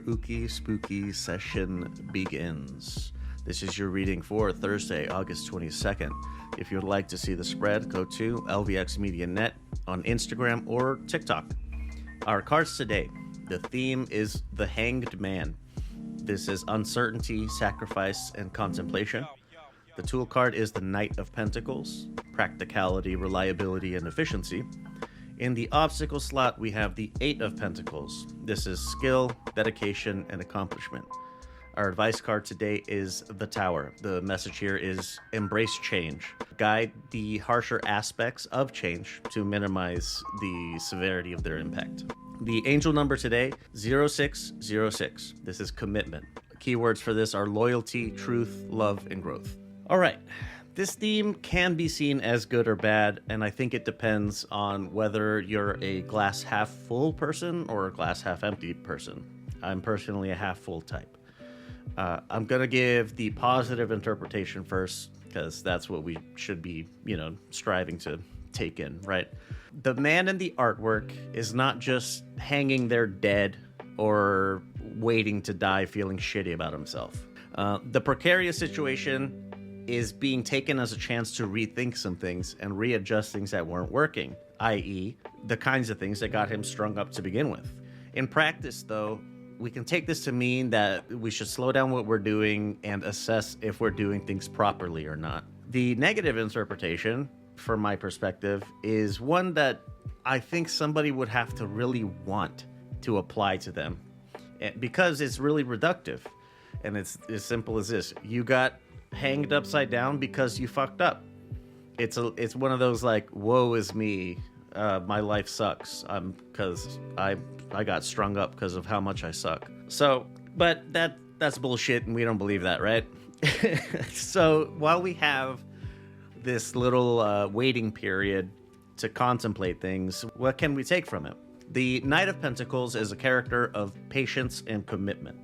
ooky spooky session begins. This is your reading for Thursday, August 22nd. If you'd like to see the spread, go to lvx.at on Instagram or TikTok. Our cards today, the theme is the Hanged Man. This is uncertainty, sacrifice, and contemplation. The tool card is the Knight of Pentacles, practicality, reliability, and efficiency. In the obstacle slot, we have the Eight of Pentacles. This is skill, dedication, and accomplishment. Our advice card today is the Tower. The message here is embrace change. Guide the harsher aspects of change to minimize the severity of their impact. The angel number today, 0606. This is commitment. Keywords for this are loyalty, truth, love, and growth. All right. This theme can be seen as good or bad, and I think it depends on whether you're a glass half full person or a glass half empty person. I'm personally a half full type. I'm going to give the positive interpretation first, because that's what we should be, striving to take in, right? The man in the artwork is not just hanging there dead or waiting to die feeling shitty about himself. The precarious situation is being taken as a chance to rethink some things and readjust things that weren't working, i.e., the kinds of things that got him strung up to begin with. In practice, though, we can take this to mean that we should slow down what we're doing and assess if we're doing things properly or not. The negative interpretation, from my perspective, is one that I think somebody would have to really want to apply to them, because it's really reductive. And it's as simple as this. You got hanged upside down because you fucked up. It's one of those like, woe is me, my life sucks, because I got strung up because of how much I suck. So, but that's bullshit, and we don't believe that, right? So while we have this little waiting period to contemplate things, what can we take from it? The Knight of Pentacles is a character of patience and commitment.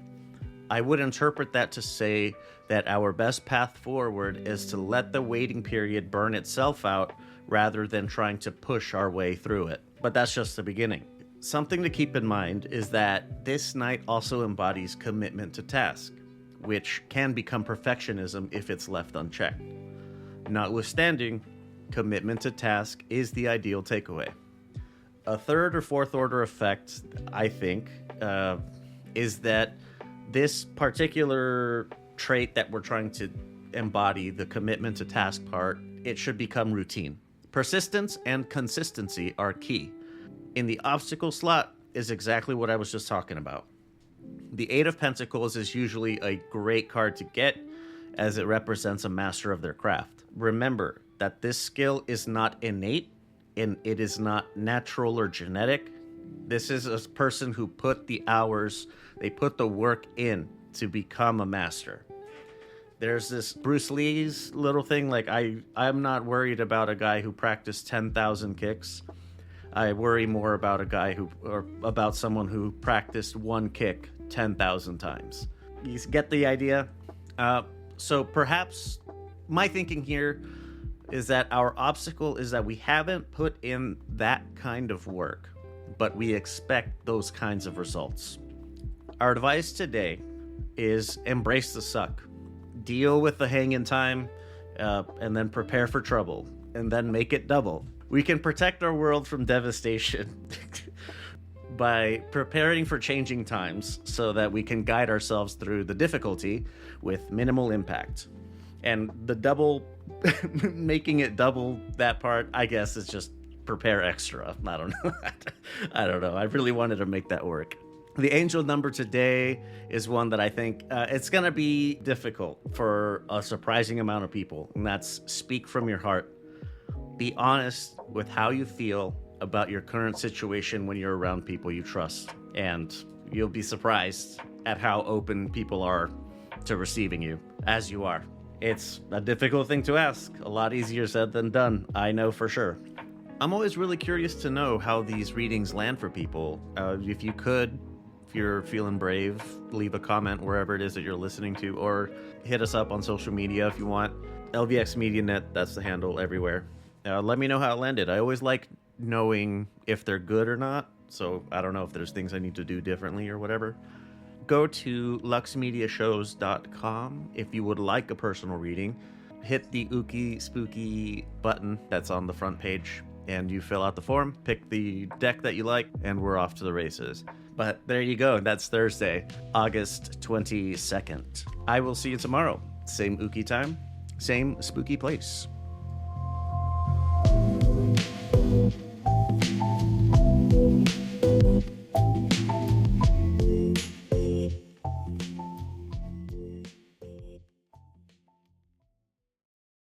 I would interpret that to say that our best path forward is to let the waiting period burn itself out rather than trying to push our way through it. But that's just the beginning. Something to keep in mind is that this knight also embodies commitment to task, which can become perfectionism if it's left unchecked. Notwithstanding, commitment to task is the ideal takeaway. A third or fourth order effect, I think, is that this particular trait that we're trying to embody, the commitment to task part, it should become routine. Persistence and consistency are key. In the obstacle slot is exactly what I was just talking about. The Eight of Pentacles is usually a great card to get, as it represents a master of their craft. Remember that this skill is not innate, and it is not natural or genetic. This is a person who put the hours, they put the work in to become a master. There's this Bruce Lee's little thing, like I'm not worried about a guy who practiced 10,000 kicks. I worry more about about someone who practiced one kick 10,000 times. You get the idea? So perhaps my thinking here is that our obstacle is that we haven't put in that kind of work, but we expect those kinds of results. Our advice today is embrace the suck. Deal with the hang-in time, and then prepare for trouble, and then make it double. We can protect our world from devastation by preparing for changing times so that we can guide ourselves through the difficulty with minimal impact. And the double, making it double, that part, I guess, is just prepare extra. I don't know. I don't know. I really wanted to make that work. The angel number today is one that I think it's going to be difficult for a surprising amount of people, and that's speak from your heart. Be honest with how you feel about your current situation when you're around people you trust, and you'll be surprised at how open people are to receiving you as you are. It's a difficult thing to ask, a lot easier said than done, I know for sure. I'm always really curious to know how these readings land for people. If you're feeling brave, leave a comment wherever it is that you're listening to, or hit us up on social media if you want. LVX Media Net, that's the handle everywhere. Let me know how it landed. I always like knowing if they're good or not, so I don't know if there's things I need to do differently or whatever. go to luxmediashows.com if you would like a personal reading. Hit the ooky spooky button that's on the front page, and you fill out the form, pick the deck that you like, and we're off to the races. But there you go. That's Thursday, August 22nd. I will see you tomorrow. Same ooky time, same spooky place.